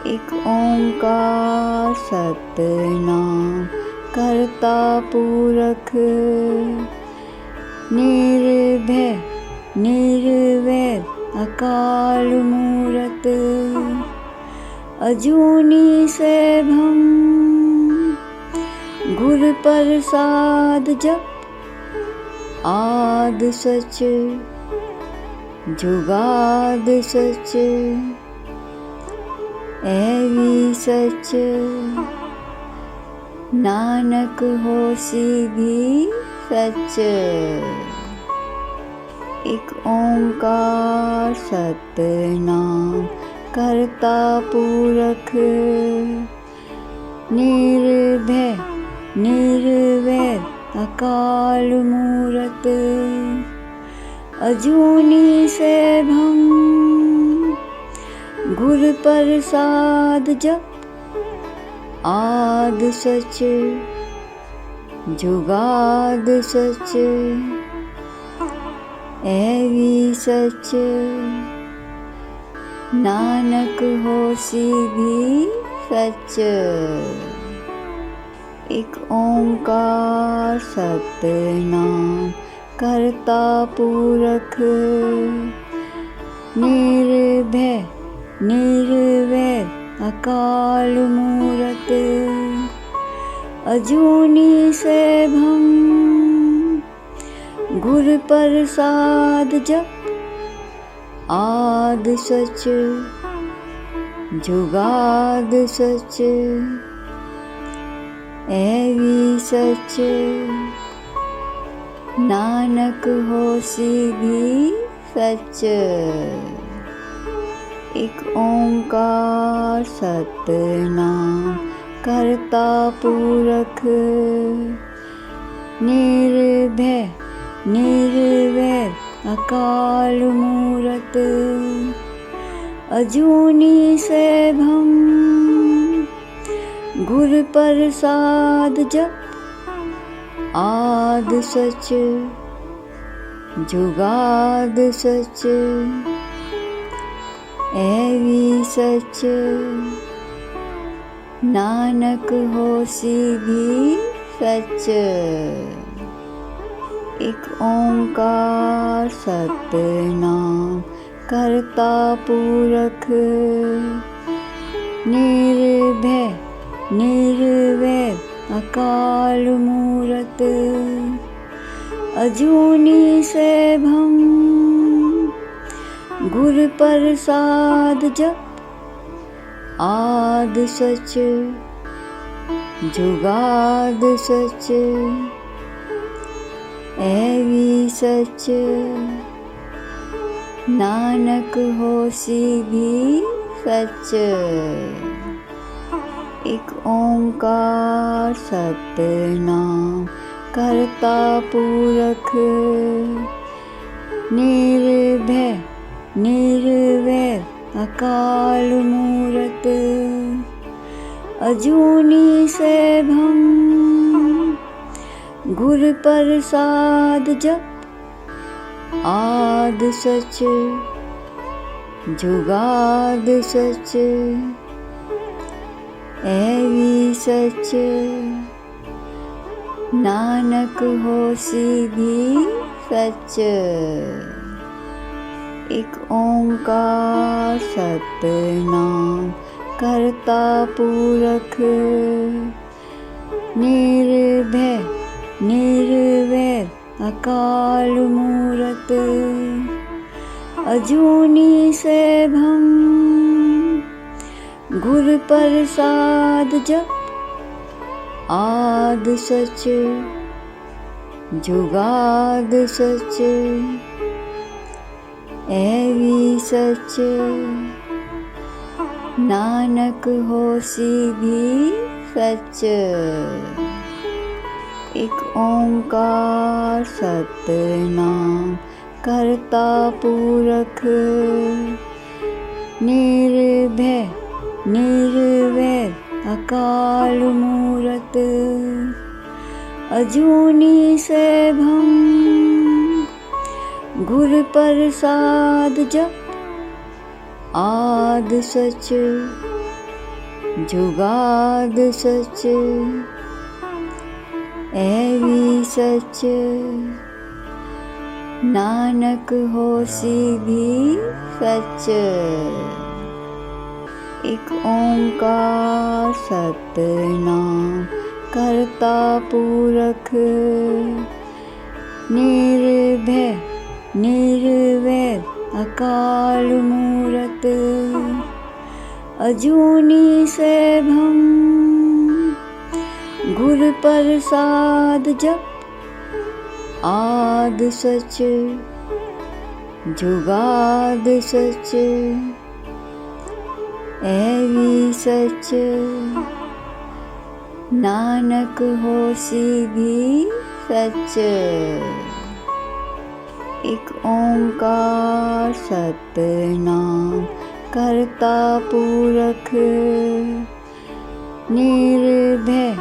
एक ओंकार सतनाम करता पुरख, निर्भय निर्वैर अकाल मूरत, अजूनी सैभम गुर प्रसाद जप, आद सच जुगाद सच, ऐवी सच, नानक होसी भी सच। एक ओंकार सतनाम करता पुरख, निर्भय निर्वैर अकाल मूरत, अजूनी सैभम गुर प्रसाद जप, आद सच जुगाद सच, ऐवी सच, नानक होसी भी सच। एक ओंकार सतनाम करता पुरख, निर्भय निर्वैर अकाल मूरत, अजूनी सैभम गुर प्रसाद जप, आद सच जुगाद सच, ऐवी सच, नानक होसी भी सच। एक ओंकार सतनाम करता पुरख, निर्भय निर्वैर अकाल मूरत, अजूनी सैभम गुर प्रसाद जप, आद सच जुगाद सच, ऐवी सच, नानक होसी भी सच। एक ओंकार सतनाम करता पुरख, निर्भय निर्वैर अकाल मूरत, अजूनी सैभम गुर प्रसाद जप, आद सच जुगाद सच, ऐवी सच, नानक होसी भी सच। एक ओंकार सतनाम करता पुरख, निर्भय निर्वैर अकाल मूरत, अजूनी सैभम गुर प्रसाद जप, आद सच जुगाद सच, ऐवी सच, नानक होसी भी सच। एक ओंकार सतनाम करता पुरख, निर्भय निर्वैर अकाल मूरत, अजूनी सैभम गुर प्रसाद जप, आद सच जुगाद सच, ऐवी सच, नानक होसी भी सच। एक ओंकार सतनाम करता पुरख, निर्भय निर्वैर अकाल मूरत, अजूनी सैभम गुर प्रसाद जप, आद सच जुगाद सच, ऐवी सच, नानक होसी भी सच। एक ओंकार सतनाम करता पुरख, निर्भय निर्वैर अकाल मूरत, अजूनी सैभम गुर प्रसाद जप, आद सच जुगाद सच, ऐवी सच, नानक होसी भी सच। एक ओंकार सतनाम करता पुरख, निर्भय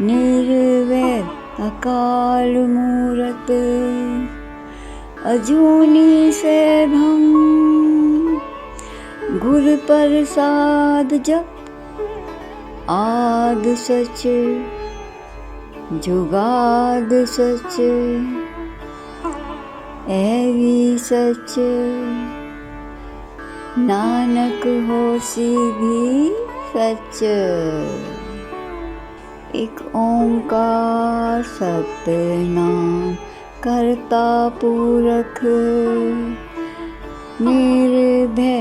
निर्वैर अकाल मूरत, अजूनी सैभम गुर प्रसाद जप, आद सच जुगाद सच, ऐवी सच, नानक होसी भी सच। एक ओंकार सतनाम करता पुरख, निर्भय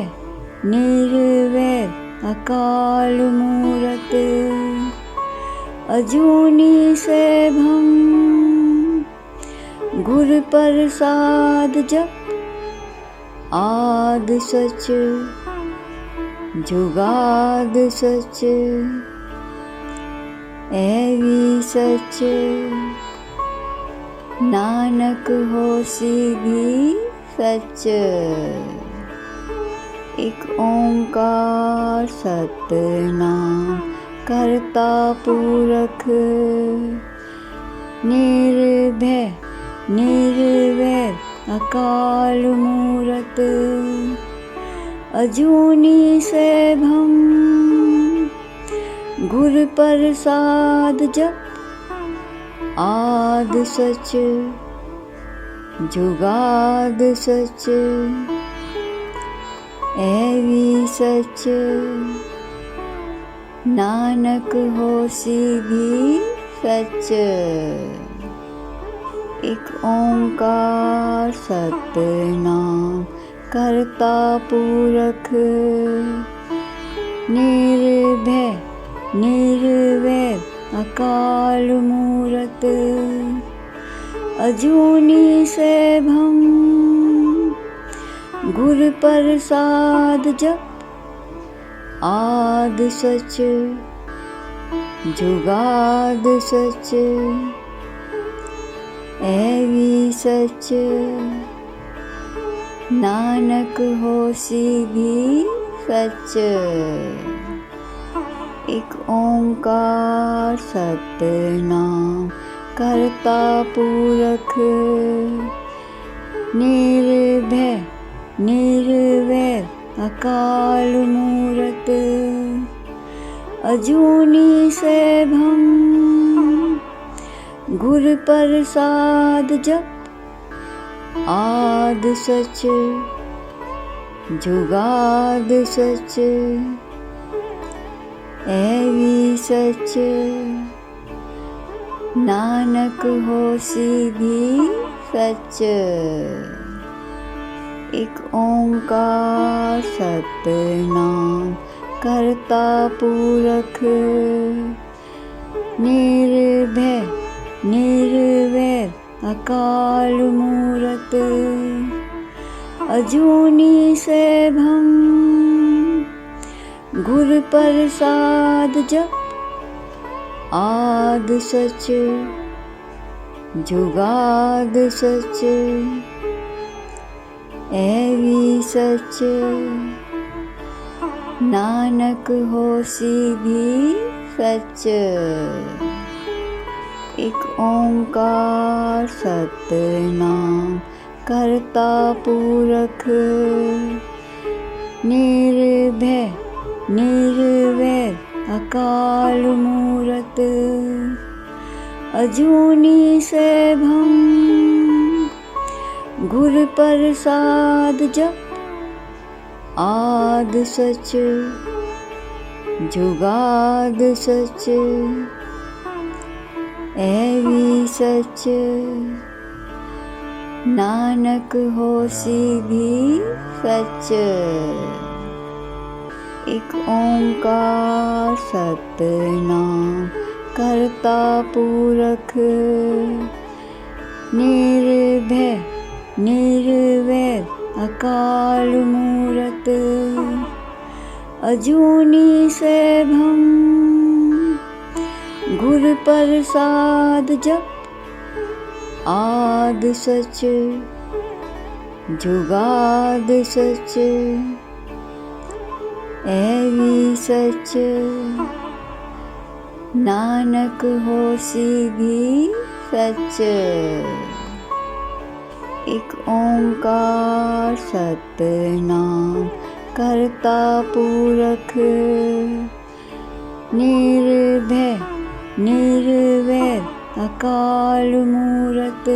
निर्वैर अकाल मूरत, अजूनी सैभम गुर प्रसाद जप, आद सच जुगाद सच, ऐवी सच, नानक होसी भी सच। एक ओंकार सतनाम करता पुरख, निर्भय निर्वैर अकाल मूरत, अजूनी सैभम गुर प्रसाद जप, आद सच जुगाद सच, ऐवी सच, नानक होसी भी सच। एक ओंकार सतनाम करता पुरख, निर्भय निर्वैर अकाल मूरत, अजूनी सैभम गुर प्रसाद जप, आद सच जुगाद सच, ऐवी सच, नानक होसी भी सच। एक ओंकार सतनाम करता पुरख, निर्भय निर्वैर अकाल मूरत, अजूनी सैभम गुर प्रसाद जप, आद सच जुगाद सच, ऐवी सच, नानक होसी भी सच। एक ओंकार सतनाम करता पुरख, निर्भय निर्वैर अकाल मूरत, अजूनी सैभम गुर प्रसाद जप, आद सच जुगाद सच, ऐवी सच, नानक होसी भी सच। एक ओंकार सतनाम करता पुरख, निर्भय निर्वैर अकाल मूरत अजूनी सैभम गुर प्रसाद जप आद सच जुगाद सच ऐवी सच नानक होसी भी सच। एक ओंकार सतनाम करता पुरख निर्भय निर्वैर अकाल मूरत अजूनी सैभम गुर प्रसाद जप आद सच जुगाद सच ऐवी सच नानक होसी भी सच। एक ओंकार सतनाम करता पुरख निर्भय निर्वैर अकाल मूरत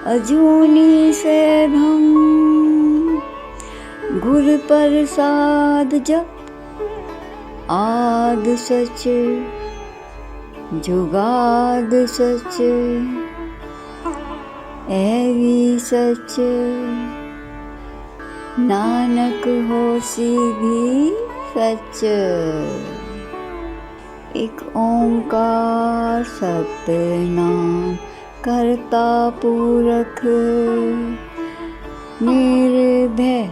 अजूनी सैभम गुर प्रसाद जप आद सच जुगाद सच ऐवी सच नानक होसी भी सच। एक ओंकार सतनाम करता पुरख निर्भय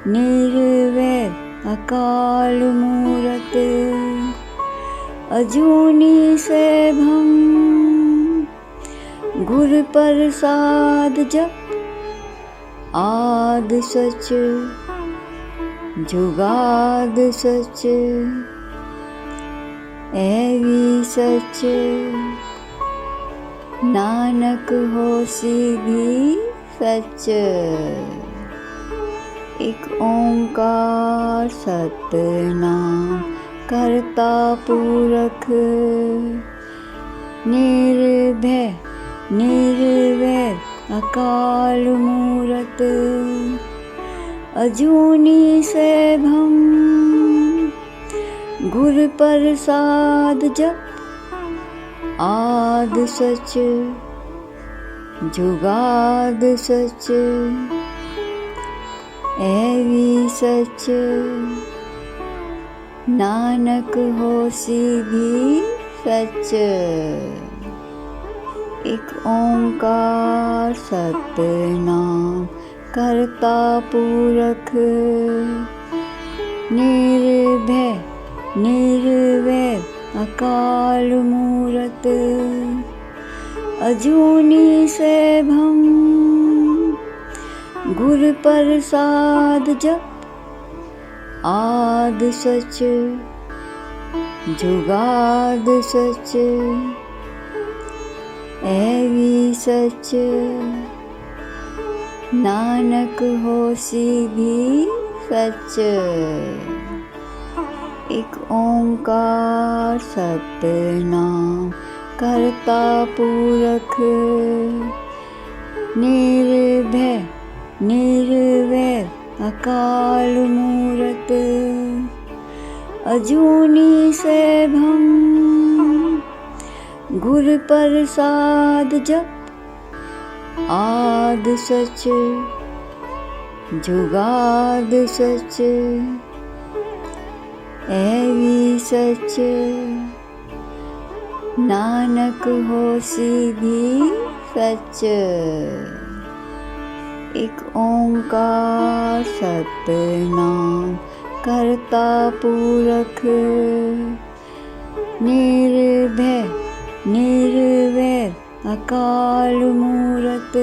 निर्वैर अकाल मूरत अजूनी सैभम गुर प्रसाद जप आद सच जुगाद सच ऐवी सच नानक होसी भी सच। एक ओंकार सतनाम करता पुरख निर्भय निर्वैर अकाल मूरत अजूनी सैभम गुर प्रसाद जप आद सच जुगाद सच ऐवी सच नानक होसी भी सच। एक ओंकार सतनाम करता पुरख निर्भय निर्वैर अकाल मूरत अजूनी सैभम गुर प्रसाद जप आद सच जुगाद सच ऐवी सच नानक होसी भी सच। एक ओंकार सतनाम करता पुरख निर्भय निर्वैर अकाल मूरत अजूनी सैभम गुर प्रसाद जप आद सच जुगाद सच ऐवी सच नानक होसी भी सच। एक ओंकार सतनाम करता पुरख निर्भय निर्वैर अकाल मूरत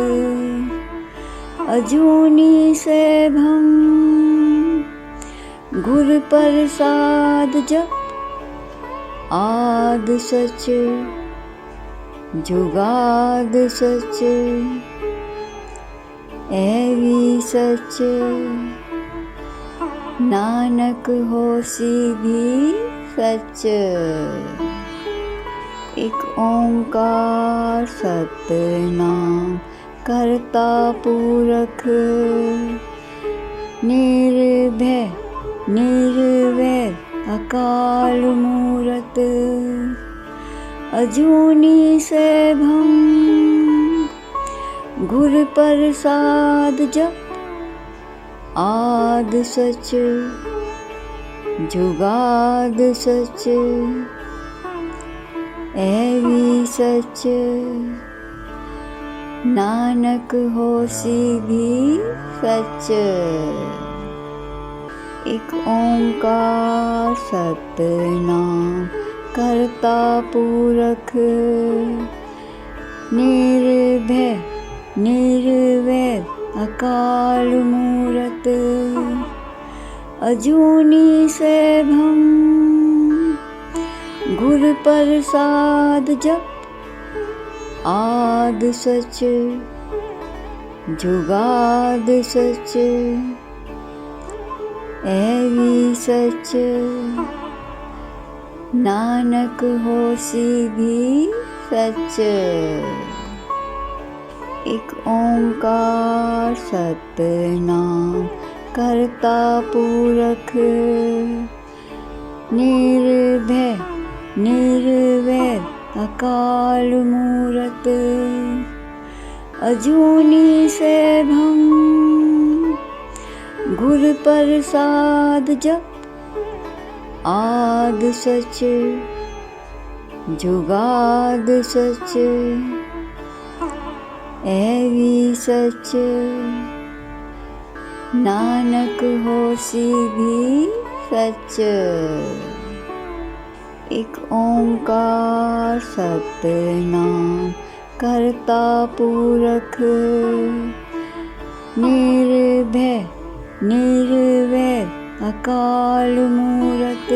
अजूनी सैभम गुर प्रसाद जप आद सच जुगाद सच ऐवी सच नानक होसी भी सच। एक ओंकार सतनाम करता पूरख, निर्भय निर्वैर अकाल मूरत, अजूनी सैभम गुर प्रसाद जप। आद सच जुगाद सच, ऐवी सच, नानक होसी भी सच। एक ओंकार सतनाम करता पूरख, निर्भय निर्वैर अकाल मूरत, अजूनी सैभम गुर प्रसाद जप। आद सच जुगाद सच, ऐवी सच, नानक होसी भी सच। एक ओंकार सतनाम करता पूरख, निर्भय निर्वैर अकाल मूरत, अजूनी सैभम गुर प्रसाद जप। आद सच जुगाद सच, ऐवी सच, नानक होसी भी सच। एक ओंकार सतनाम करता पूरख, निर्भय निर्वैर अकाल मूरत,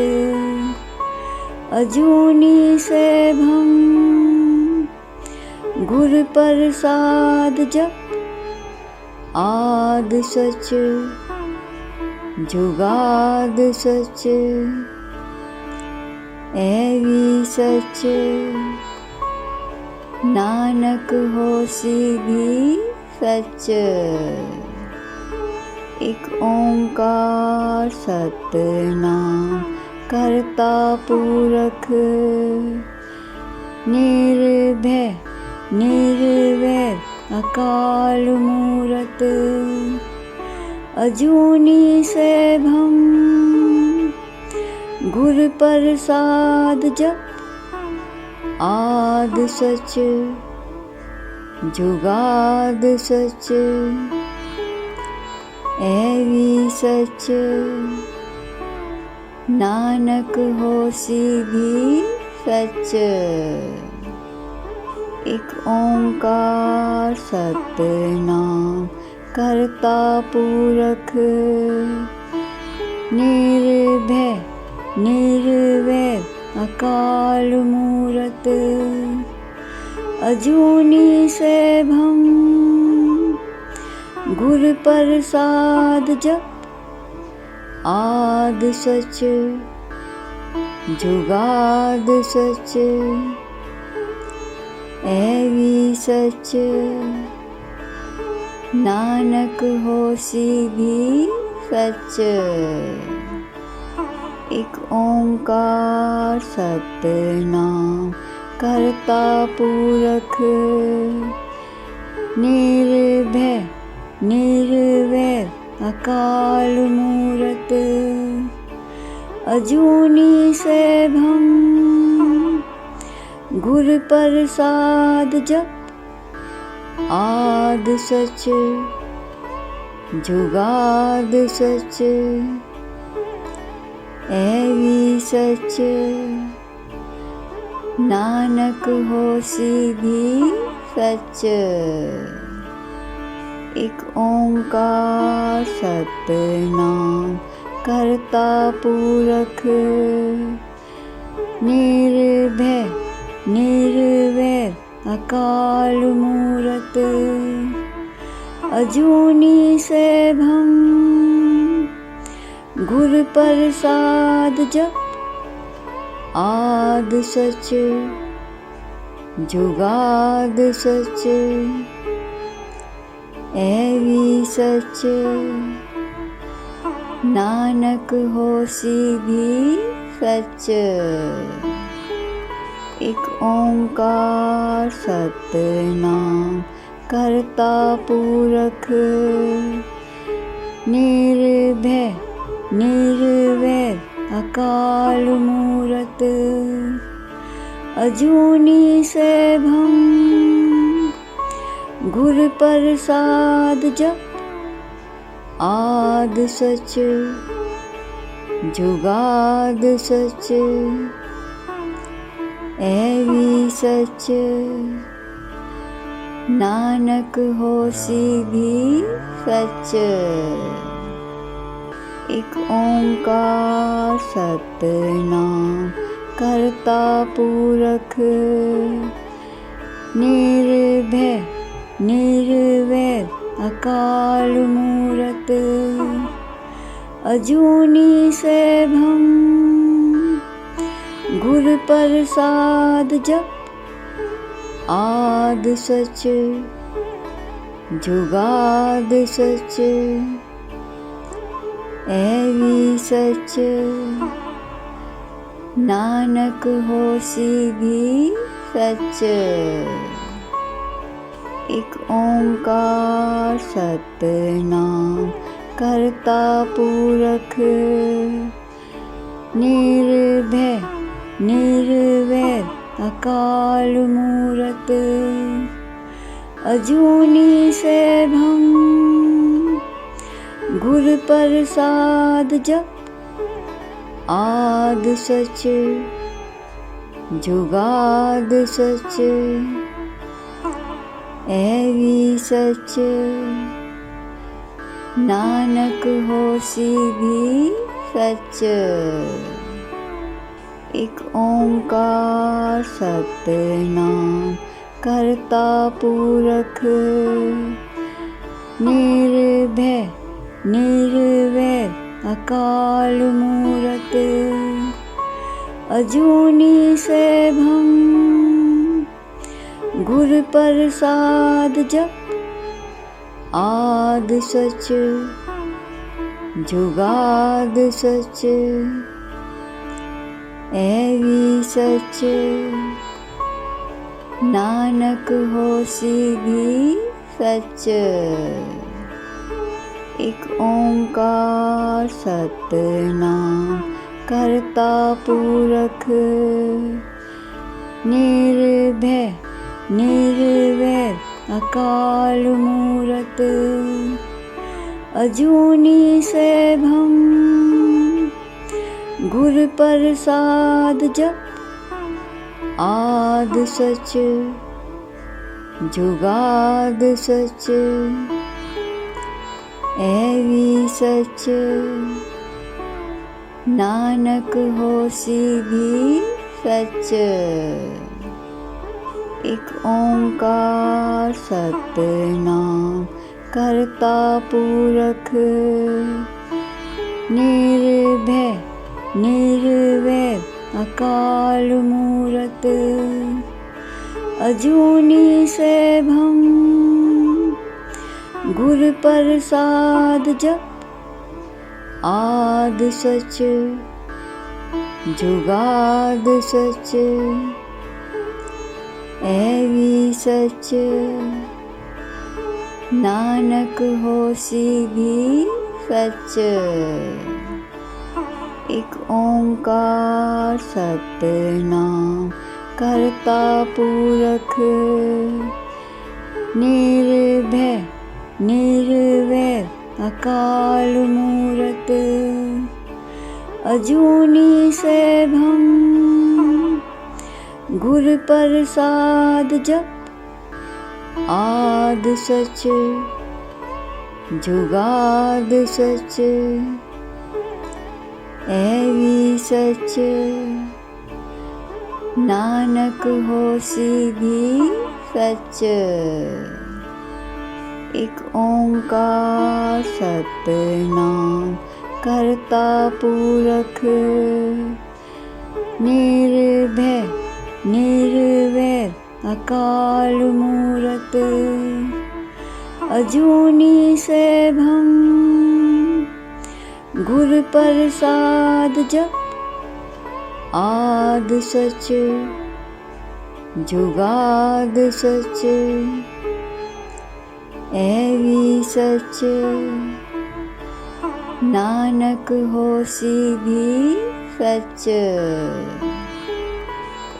अजूनी सैभम गुर प्रसाद जप। आद सच जुगाद सच, ऐवी सच, नानक होसी भी सच। एक ओंकार सतनाम करता पूरख, निर्भय निर्वैर अकाल मूरत, अजूनी सैभम गुर प्रसाद जप। आद सच जुगाद सच, ऐवी सच, नानक होसी भी सच। एक ओंकार सतनाम करता पूरख, निर्भय निर्वैर अकाल मूरत, अजूनी सैभम गुर प्रसाद जप। आद सच जुगाद सच, ऐवी सच, नानक होसी भी सच। एक ओंकार सतनाम करता पूरख, निर्भय निर्वैर अकाल मूरत, अजूनी सैभम गुर प्रसाद जप। आद सच जुगाद सच, ऐवी सच, नानक होसी भी सच। एक ओंकार सतनाम करता पूरख, निर्भय निर्वैर अकाल मूरत, अजूनी सैभम गुर प्रसाद जप आद सच जुगाद सच ऐवी सच नानक होसी भी सच। एक ओंकार सतनाम करता पुरख निर्भय निर्वैर अकाल मूरत अजूनी सैभम गुर प्रसाद जप आद सच जुगाद सच ऐवी सच नानक होसी भी सच। एक ओंकार सतनाम करता पुरख निर्भय निर्वैर अकाल मूरत अजूनी सैभम गुर प्रसाद जप आद सच जुगाद सच ऐवी सच नानक होसी भी सच। एक ओंकार सतनाम करता पुरख निर्भय निर्वैर अकाल मूरत अजूनी सैभम गुर प्रसाद जप आद सच जुगाद सच ऐवी सच नानक होसी भी सच। एक ओंकार सतनाम करता पुरख निर्भय निर्वैर अकाल मूरत अजूनी सैभम गुर प्रसाद जप आद सच जुगाद सच ऐवी सच नानक होसी भी सच। एक ओंकार सतनाम करता पुरख निर्भय निर्वैर अकाल मूरत अजूनी सैभम गुर प्रसाद जप आद सच जुगाद सच ऐवी सच नानक होसी भी सच। एक ओंकार सतनाम करता पुरख निर्भय निर्वैर अकाल मूरत अजूनी सैभम गुर प्रसाद जप आद सच जुगाद सच ऐवी सच नानक होसी भी सच। एक ओंकार सतनाम करता पुरख निर्भय निर्वैर अकाल मूरत अजूनी सैभम गुर प्रसाद जप आद सच जुगाद सच ऐवी सच नानक होसी भी सच। एक ओंकार सतनाम कर्ता पुरख, निर्भय निर्वैर अकाल मूरत, अजूनी सैभम, गुर प्रसाद जप, आद सच जुगाद सच, ऐवी सच, नानक होसी भी सच।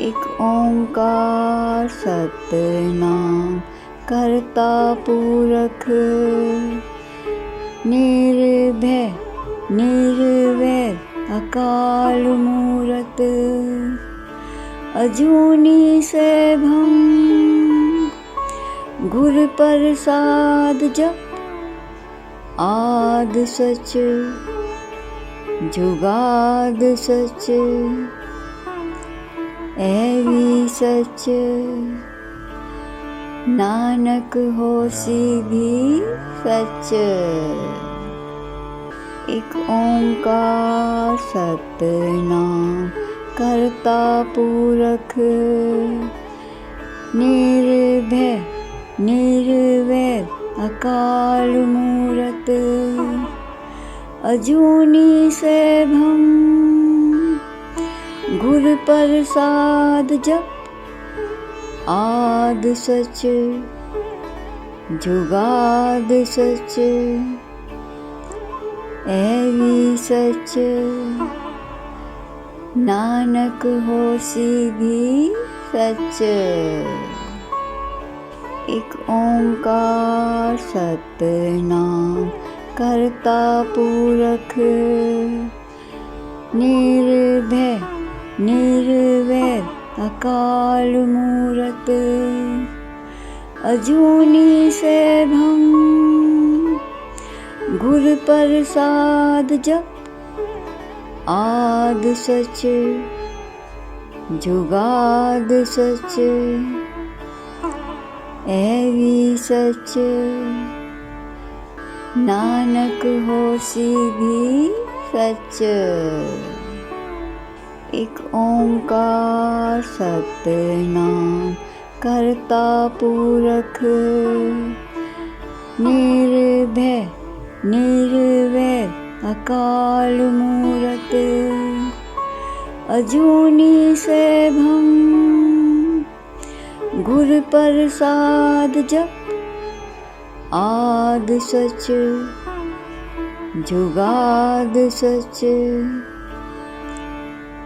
एक ओंकार सतनाम कर्ता पुरख, निर्भय निर्वैर अकाल मूरत, अजूनी सैभम, गुर प्रसाद जप, आद सच जुगाद सच, ऐवी सच, नानक होसी भी सच। एक ओंकार सतनाम कर्ता पुरख, निर्भय निर्वैर अकाल मूरत, अजूनी सैभम, गुर प्रसाद जप, आद सच जुगाद सच, ऐवी सच, नानक होसी भी सच। एक ओंकार सतनाम कर्ता पुरख, निर्भय निर्वैर अकाल मूरत, अजूनी सैभम, गुर प्रसाद जप, आद सच जुगाद सच, ऐवी सच, नानक होसी भी सच। एक ओंकार सतनाम कर्ता पुरख, निर्भय निर्वैर अकाल मूरत, अजूनी सैभम, गुर प्रसाद जप, आद सच जुगाद सच,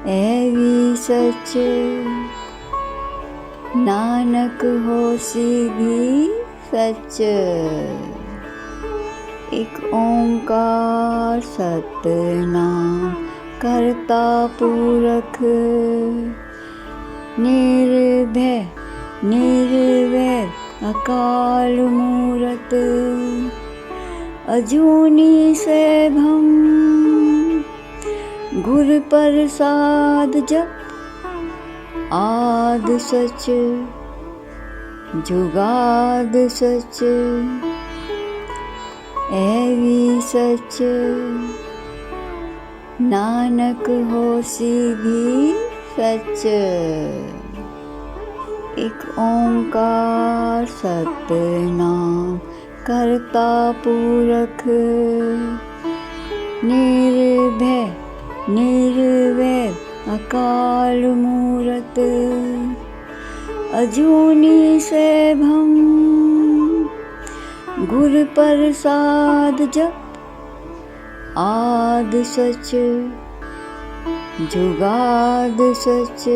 ऐवी सच, नानक होसी भी सच। एक ओंकार सतनाम कर्ता पुरख, निर्भय निर्वैर अकाल मूरत, अजूनी सैभम, गुर प्रसाद जप, आद सच जुगाद सच, ऐवी सच, नानक होसी भी सच। एक ओंकार सतनाम कर्ता पुरख, निर्भय निर्वैर अकाल मूरत, अजूनी सैभम, गुर प्रसाद जप, आद सच जुगाद सच,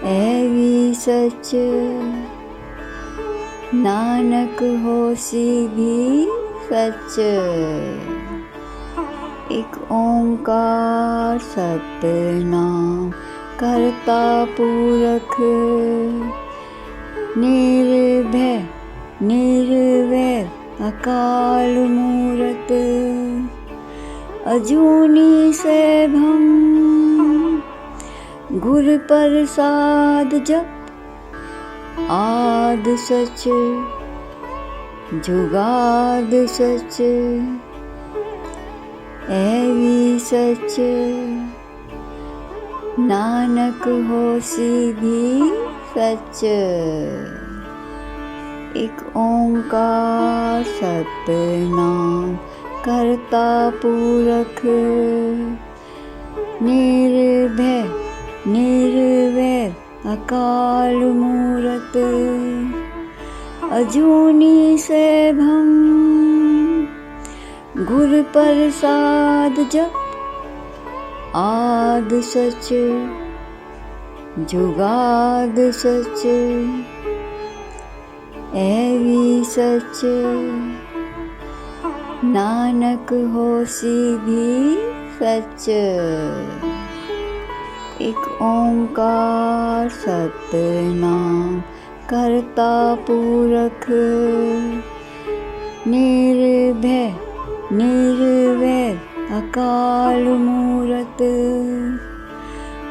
ऐवी सच, नानक होसी भी सच। एक ओंकार सतनाम कर्ता पुरख, निर्भय निर्वैर अकाल मूरत, अजूनी सैभम, गुर प्रसाद जप, आद सच जुगाद सच, ऐ सच। नानक होसी भी सच। एक ओंकार सतनाम करता पुरख, निर्भय निर्वैर अकाल मूरत, अजूनी सैभम गुर प्रसाद जप, आद सच जुगाद सच, ऐ सच। नानक होसी भी सच। एक ओंकार सतनाम करता पुरख, निर्भय निर्वैर अकाल मूरत,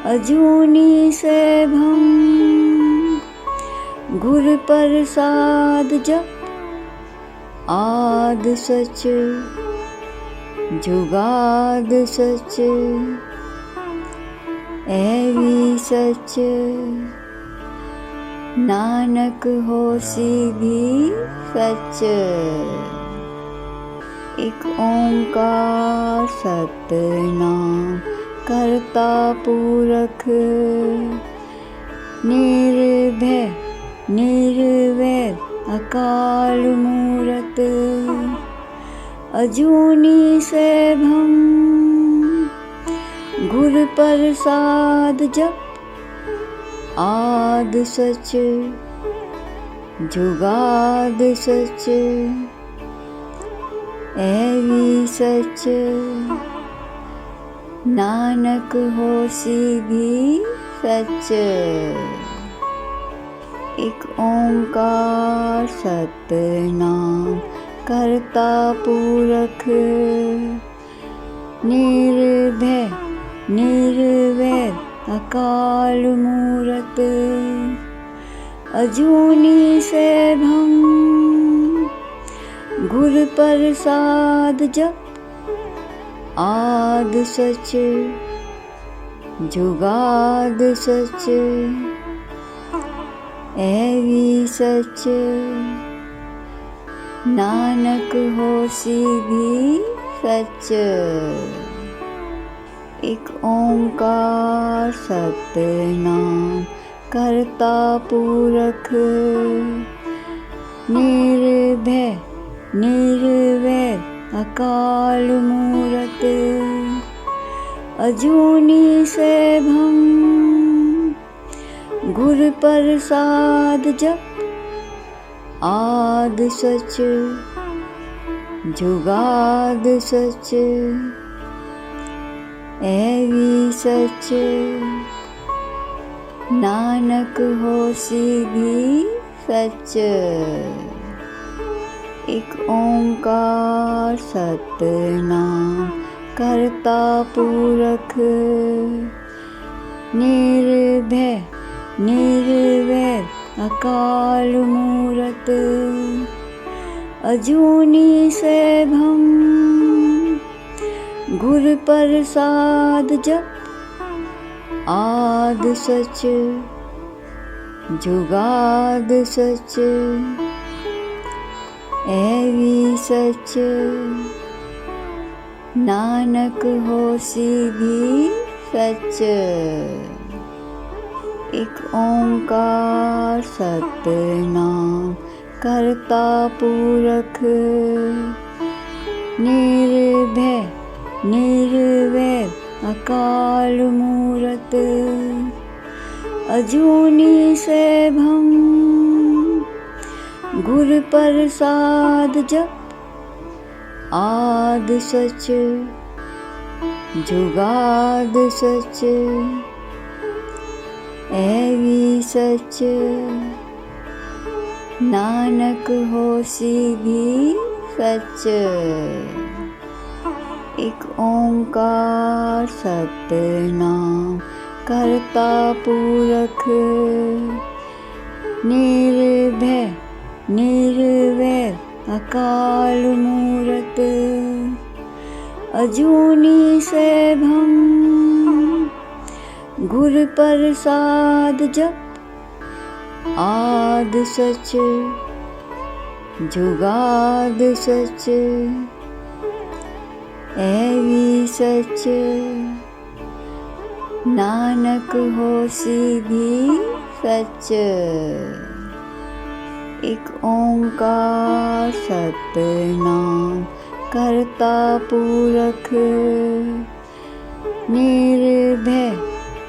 अजूनी सैभम गुर प्रसाद जप, आद सच जुगाद सच, ऐ सच। नानक होसी भी सच। एक ओंकार सतनाम करता पुरख, निर्भय निर्वैर अकाल मूरत, अजूनी सैभम गुर प्रसाद जप, आद सच जुगाद सच, ऐ सच। नानक होसी भी सच। एक ओंकार सतनाम करता पुरख, निर्भय निर्वैर अकाल मूरत, अजूनी सैभम गुर प्रसाद जप, आद सच जुगाद सच, ऐ सच। नानक होसी भी सच। एक ओंकार सतनाम करता पुरख, निर्भय निर्वैर अकाल मूरत, अजूनी सैभम गुर प्रसाद जप, आद सच जुगाद सच, ऐ सच। नानक होसी भी सच। एक ओंकार सतनाम करता पुरख, निर्भय निर्वैर अकाल मूरत, अजूनी सैभम गुर प्रसाद जप, आद सच जुगाद सच, ऐ सच। नानक होसी भी सच। एक ओंकार सतनाम करता पुरख, निर्भय निर्वैर अकाल मूरत, अजूनी सैभम गुर प्रसाद जप, आद सच जुगाद सच, ऐ सच। नानक होसी भी सच। एक ओंकार सतनाम करता पुरख, निर्भय निर्वैर अकाल मूरत, अजूनी सैभम गुर प्रसाद जप आद सच जुगाद सच ऐवी सच नानक होसी भी सच। एक ओंकार सतनाम करता पूरख निर्भय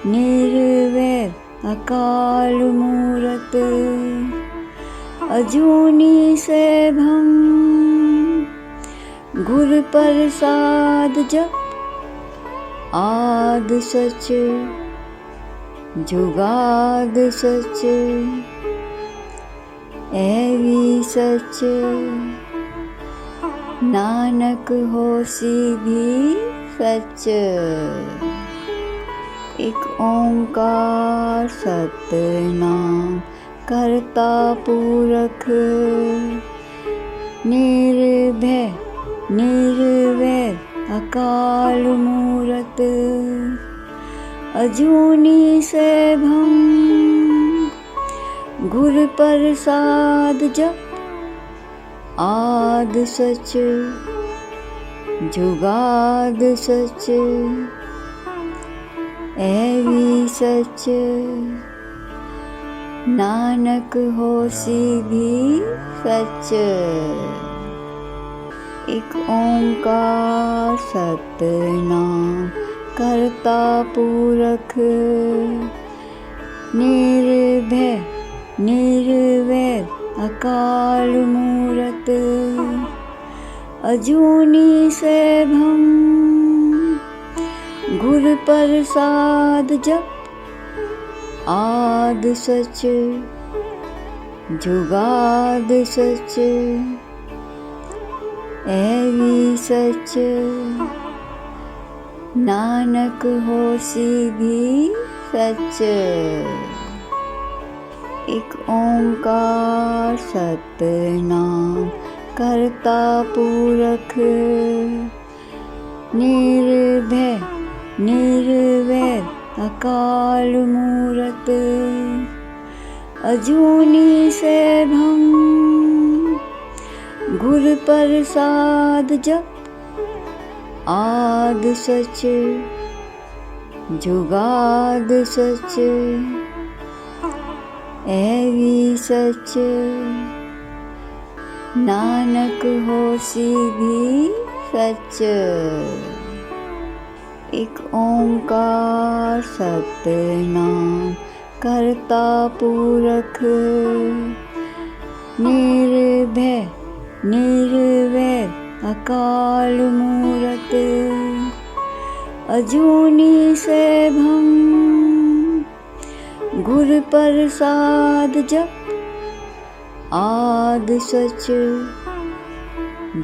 निर्वैर अकाल मूरत अजूनी सैभम गुर प्रसाद जप आद सच जुगाद सच ऐवी सच नानक होसी भी सच। एक ओंकार सतनाम करता पूरख निर्भय निर्वैर अकाल मूरत अजूनी सैभम गुर प्रसाद जप आद सच जुगाद सच ऐवी सच नानक होसी भी सच। एक ओंकार सतनाम करता पूरख निर्भय निर्वैर अकाल मूरत अजूनी सैभम गुर प्रसाद जप आद सच जुगाद सच ऐवी सच नानक होसी भी सच। एक ओंकार सतनाम करता पूरख निर्भय निर्वैर अकाल मूरत अजूनी सैभम गुर प्रसाद जप आद सच जुगाद सच ऐवी सच नानक होसी भी सच। एक ओंकार सतनाम करता पूरख निर्भय निर्वैर अकाल मूरत अजूनी सैभम गुर प्रसाद जप आद सच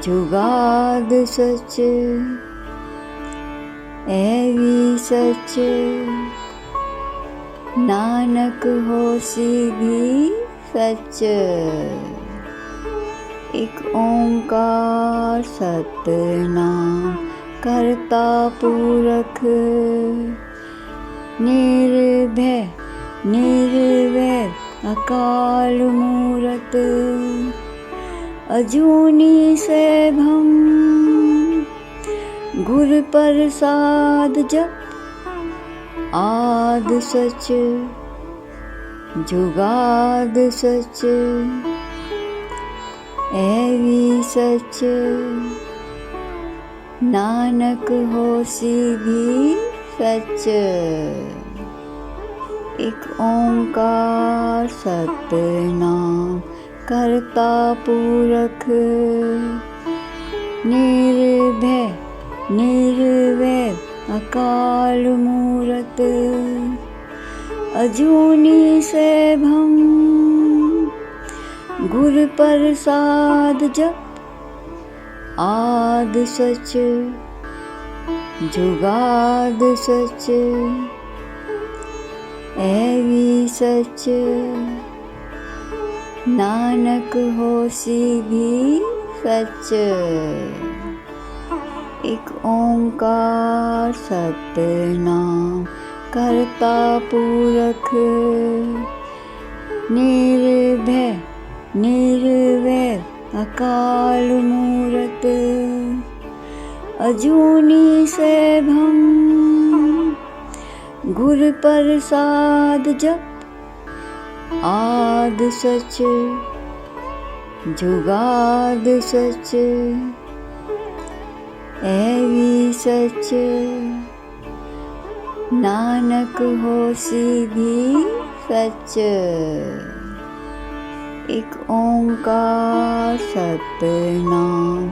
जुगाद सच ऐवी सच नानक होसी भी सच। एक ओंकार सतनाम करता पूरख निर्भय निर्वैर अकाल मूरत अजूनी सैभम गुर प्रसाद जप आद सच जुगाद सच ऐवी सच नानक होसी भी सच। एक ओंकार सतनाम करता पूरख निर्भय निर्वैर अकाल मूरत अजूनी सैभम गुर प्रसाद जप आद सच जुगाद सच ऐवी सच नानक होसी भी सच। एक ओंकार सतनाम करता पुरख, निर्भय निर्वैर अकाल मूरत, अजूनी सैभम गुर प्रसाद जप, आद सच जुगाद सच, ऐवी सच, नानक होसी भी सच। एक ओंकार सतनाम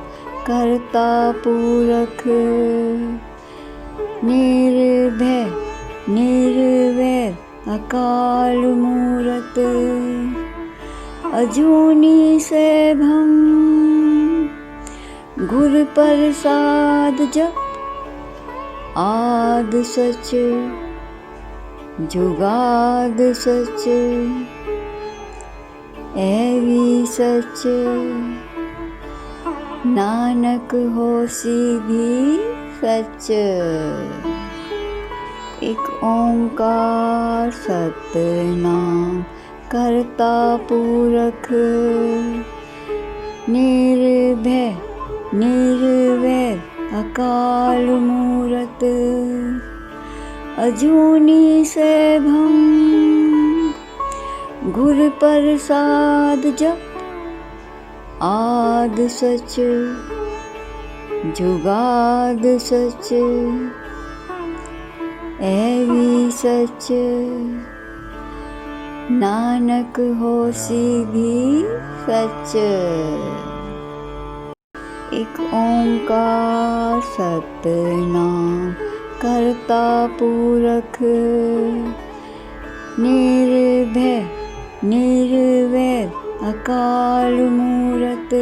करता पुरख, निर्भय निर्वैर अकाल मूरत, अजूनी सैभम गुर प्रसाद जप, आद सच जुगाद सच, ऐवी सच, नानक होसी भी सच। एक ओंकार सतनाम करता पुरख, निर्भय निर्वैर अकाल मूरत, अजूनी सैभम गुर प्रसाद जप, आद सच जुगाद सच, ऐवी सच, नानक होसी भी सच। एक ओंकार सतनाम करता पुरख, निर्भय निर्वैर अकाल मूरत,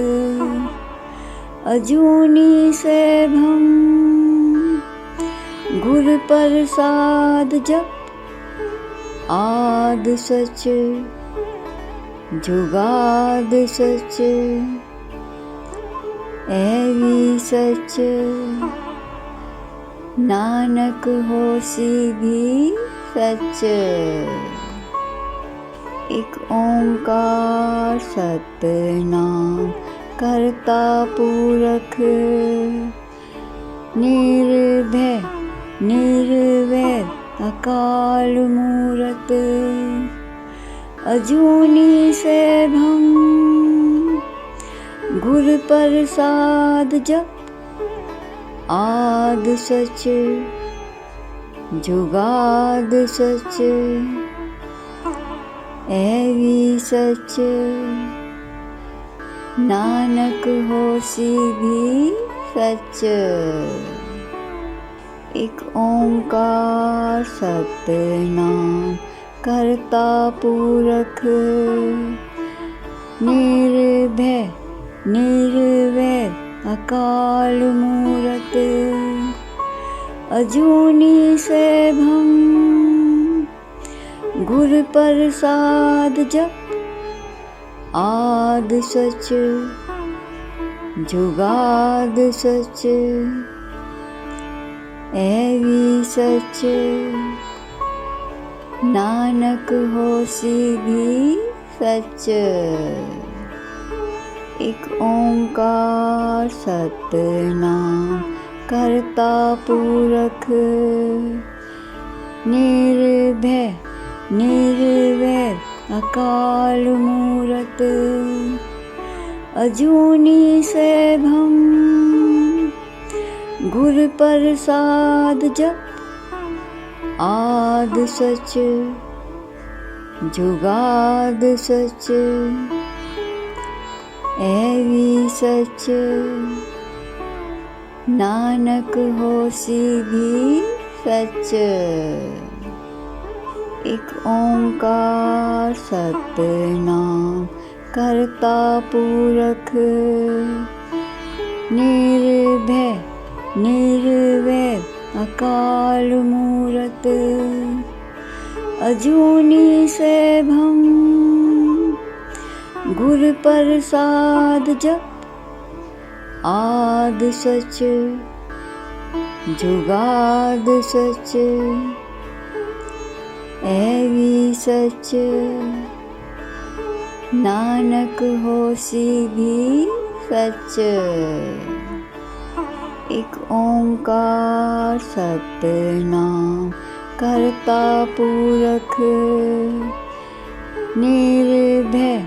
अजूनी सैभम गुर प्रसाद जप, आद सच जुगाद सच, ऐवी सच, नानक होसी भी सच। एक ओंकार सतनाम करता पुरख, निर्भय निर्वैर अकाल मूरत, अजूनी सैभम गुर प्रसाद जप, आद सच जुगाद सच, ऐवी सच, नानक होसी भी सच। एक ओंकार सतनाम करता पुरख, निर्भय निर्वैर अकाल मूरत, अजूनी सैभम गुर प्रसाद जप, आद सच जुगाद सच, ऐवी सच, नानक होसी भी सच। एक ओंकार सतनाम करता पुरख, निर्भय निर्वैर अकाल मूरत, अजूनी सैभम गुर प्रसाद जप, आद सच जुगाद सच, ऐवी सच, नानक होसी भी सच। एक ओंकार सतनाम करता पुरख, निर्भय निर्वैर अकाल मूरत, अजूनी सैभम गुर प्रसाद जप, आद सच जुगाद सच, ऐवी सच, नानक होसी भी सच। एक ओंकार सतनाम करता पुरख, निर्भय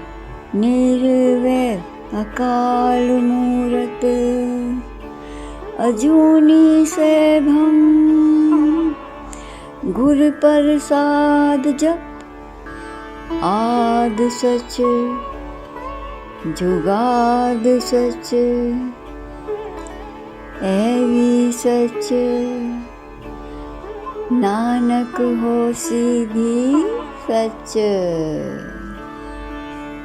निर्वैर अकाल मूरत, अजूनी सैभम गुर प्रसाद जप, आद सच, जुगाद सच, ऐवी सच, नानक होसी भी सच।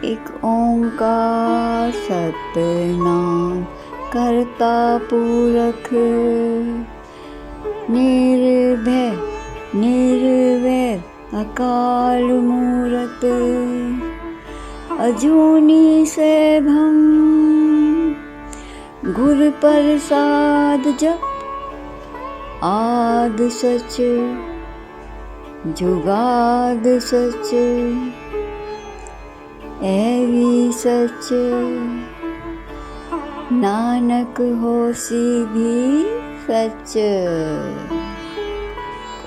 एक ओंकार सतनाम करता पुरख, निर्भय निर्वैर अकाल मूरत, अजूनी सैभम गुर प्रसाद जप, आद सच, जुगाद सच, ऐवी सच, नानक होसी भी सच।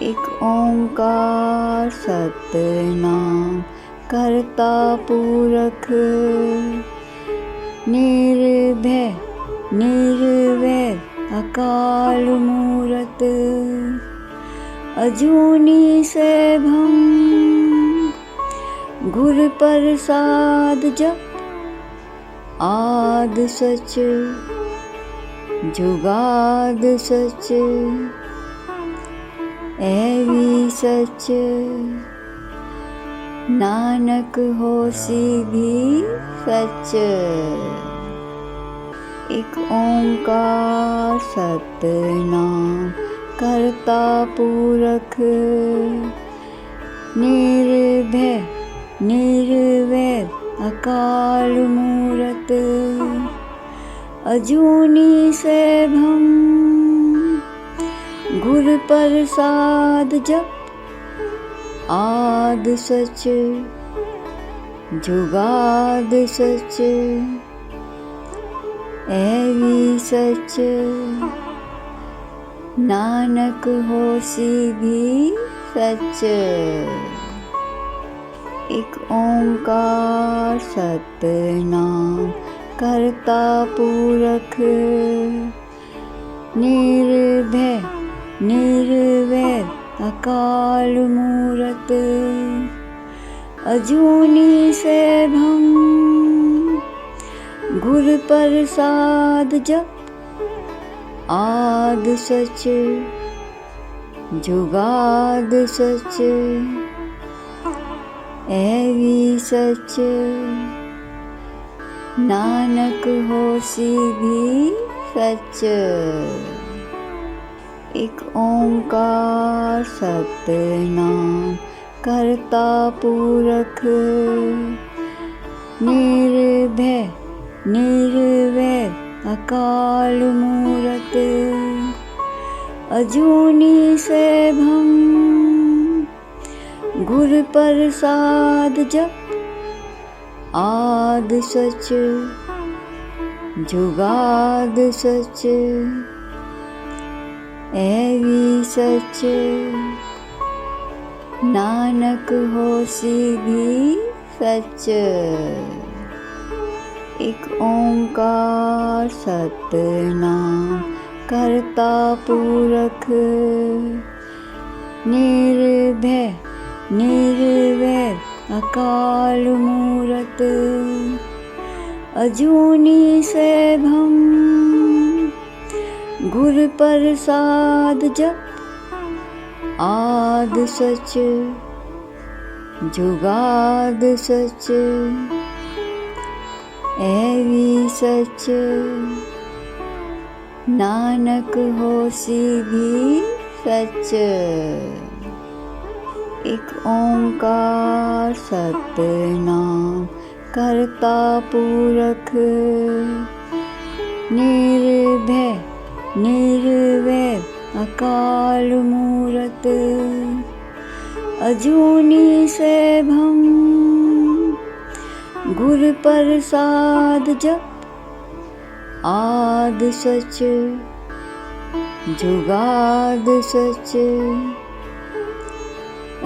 एक ओंकार सतनाम करता पुरख, निर्भय निर्वैर अकाल मूरत, अजूनी सैभम गुर प्रसाद जप, आद सच, जुगाद सच, ऐवी सच, नानक होसी भी सच। एक ओंकार सतनाम करता पुरख, निर्भय निर्वैर अकाल मूरत, अजूनी सैभम गुर प्रसाद जप, आद सच, जुगाद सच, ऐवी सच, नानक होसी भी सच। एक ओंकार सतनाम करता पुरख, निर्भय निर्वैर अकाल मूरत, अजूनी सैभम गुर प्रसाद जप, आद सच, जुगाद सच, ऐवी सच, नानक होसी भी सच। एक ओंकार सतनाम करता पुरख, निर्भय निर्वैर अकाल मूरत, अजूनी सैभम गुर प्रसाद जप, आद सच, जुगाद सच, ऐवी सच, नानक होसी भी सच। एक ओंकार सतनाम करता पुरख, निर्भय निर्वैर अकाल मूरत, अजूनी सैभम गुर प्रसाद जप, आद सच, जुगाद सच, ऐवी सच, नानक होसी भी सच। एक ओंकार सतनाम करता पुरख, निर्भय निर्वैर अकाल मूरत अजूनी सैभम गुर प्रसाद जप आद सच जुगाद सच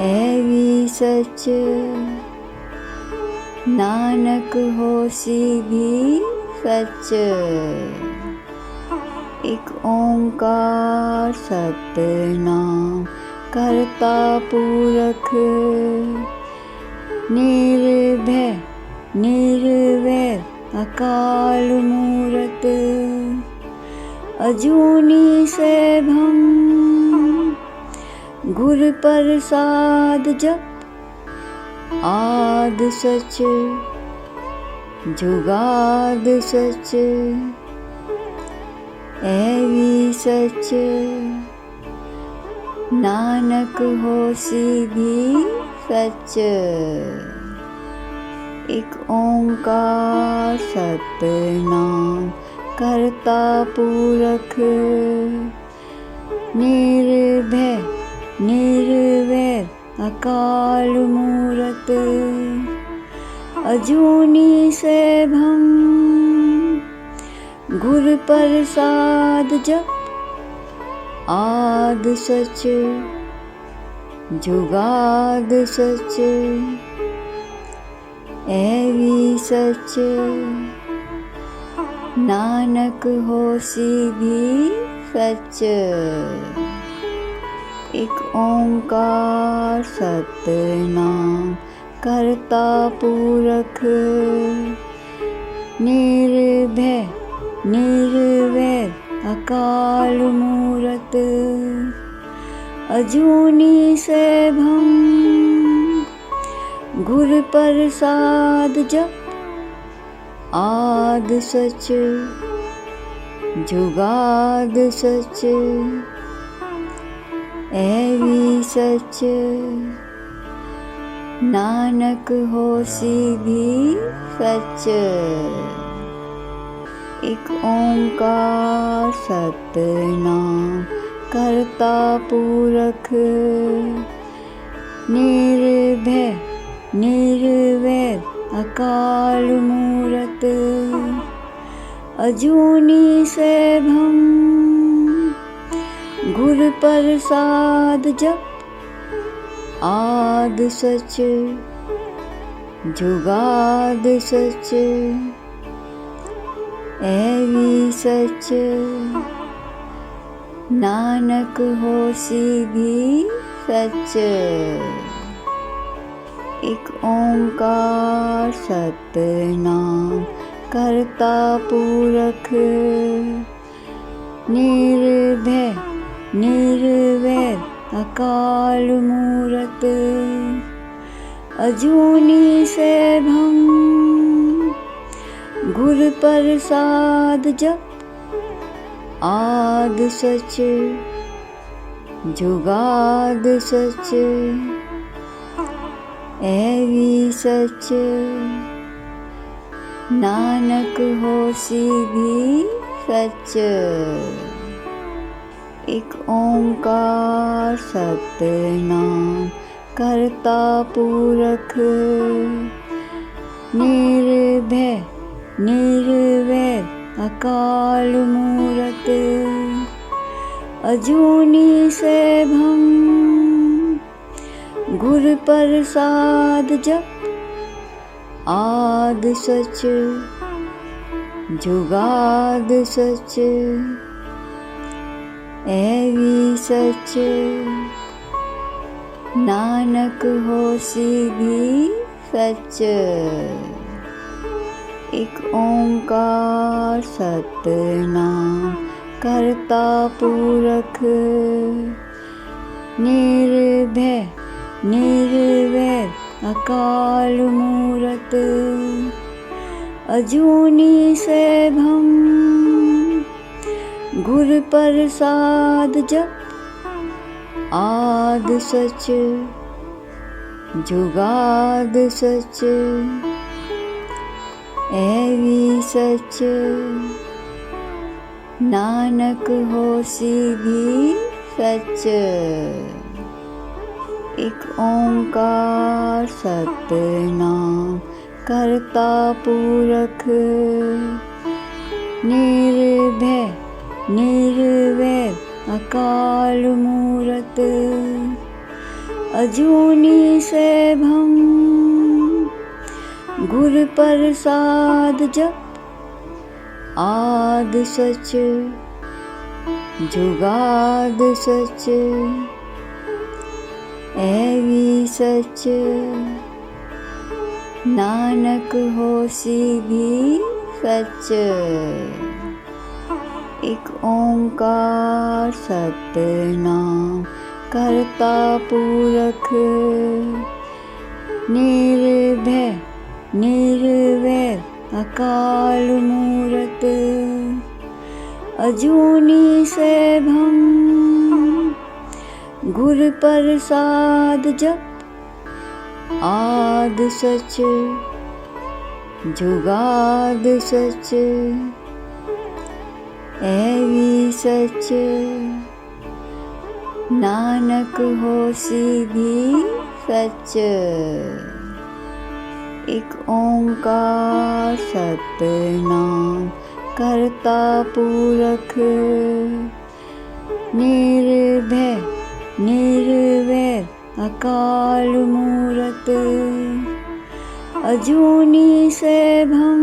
ऐवी सच नानक होसी भी सच। एक ओंकार सतनाम करता पुरख निर्भय निर्वैर अकाल मूरत अजूनी सैभम गुर प्रसाद जप आद सच जुगाद सच ऐवी सच नानक होसी भी सच। एक ओंकार सतनाम करता पुरख निर्भय निर्वैर अकाल मूरत अजूनी सैभम गुर प्रसाद जप आद सच जुगाद सच ऐवी सच नानक होसी भी सच। एक ओंकार सतनाम करता पुरख निर्भय निर्वैर अकाल मूरत अजूनी सैभम गुर प्रसाद जप आद सच जुगाद सच ऐवी सच नानक होसी भी सच। एक ओंकार सतनाम करता पुरख निर्भय निर्वैर अकाल मूरत अजूनी सैभम गुर प्रसाद जप आद सच जुगाद सच ऐवी सच नानक होसी भी सच। एक ओंकार सतनाम करता पुरख निर्भय निर्वैर अकाल मूरत अजूनी सैभम गुर प्रसाद जप आद सच जुगाद सच ऐवी सच नानक होसी भी सच। एक ओंकार सतनाम करता पुरख निर्भय निर्वैर अकाल मूरत अजूनी सैभम गुर प्रसाद जप आद सच जुगाद सच ऐवी सच नानक होसी भी सच। एक ओंकार सतनाम करता पुरख निर्भय निर्वैर अकाल मूरत अजूनी सैभम गुर प्रसाद जप आद सच जुगाद सच ऐवी सच नानक होसी भी सच। एक ओंकार सतनाम करता पुरख, निर्भय निर्वैर अकाल मूरत, अजूनी सैभम गुर प्रसाद जप, आद सच जुगाद सच, ऐवी सच, नानक होसी भी सच। एक ओंकार सतनाम करता पुरख, निर्भय निर्वैर अकाल मूरत, अजूनी सैभम गुर प्रसाद जप, आद सच जुगाद सच, ऐवी सच, नानक होसी भी सच। एक ओंकार सतनाम करता पुरख, निर्भय निर्वैर अकाल मूरत, अजूनी सैभम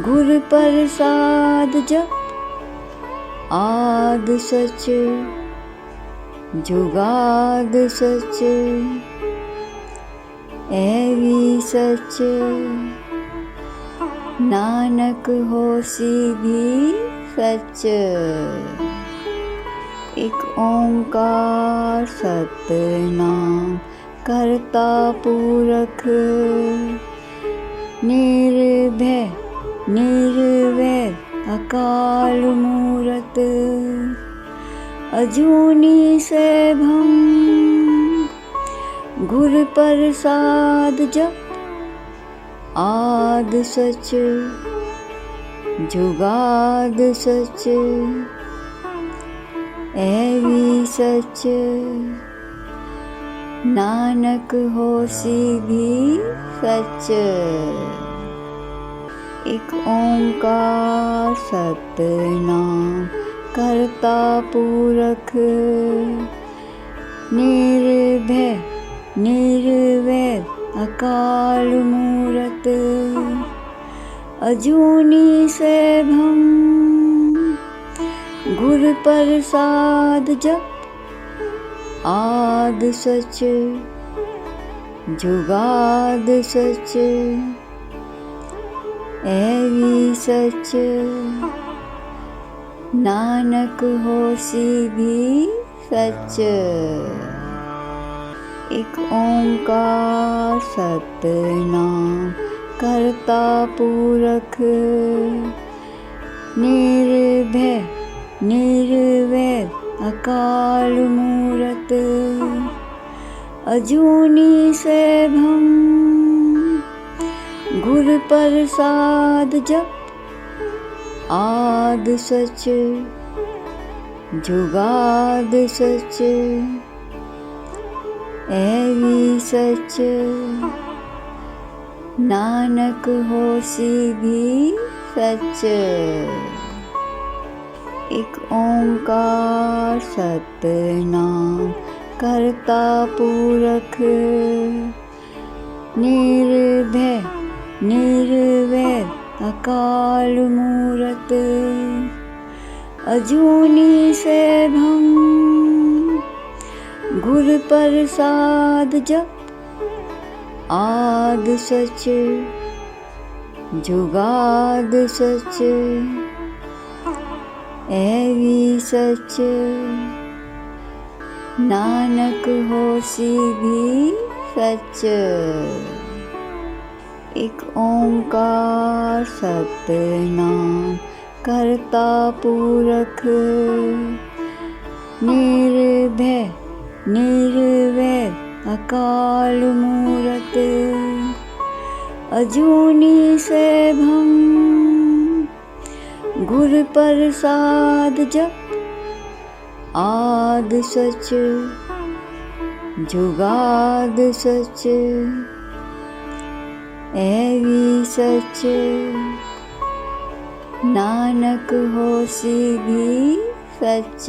गुर प्रसाद जप, आद सच जुगाद सच, ऐवी सच, नानक होसी भी सच। एक ओंकार सतनाम करता पुरख, निर्भय निर्वैर अकाल मूरत, अजूनी सैभम गुर प्रसाद जप, आद सच जुगाद सच, ऐवी सच, नानक होसी भी सच। एक ओंकार सतनाम करता पुरख, निर्भय निर्वैर अकाल मूरत, अजूनी सैभम गुर प्रसाद जप, आद सच जुगाद सच, ऐवी सच, नानक होसी भी सच। एक ओंकार सतनाम करता पुरख, निर्भय निर्वैर अकाल मूरत, अजूनी सैभम गुर प्रसाद जप, आद सच जुगाद सच, ऐवी सच, नानक होसी भी सच। एक ओंकार सतनाम करता पुरख, निर्भय निर्वैर अकाल मूरत, अजूनी सैभम गुर प्रसाद जप, आद सच जुगाद सच, ऐवी सच, नानक होसी भी सच। एक ओंकार सतनाम करता पुरख, निर्भय निर्वैर अकाल मूरत, अजूनी सैभम गुर प्रसाद जप, आद सच जुगाद सच ऐवी सच नानक होसी भी सच।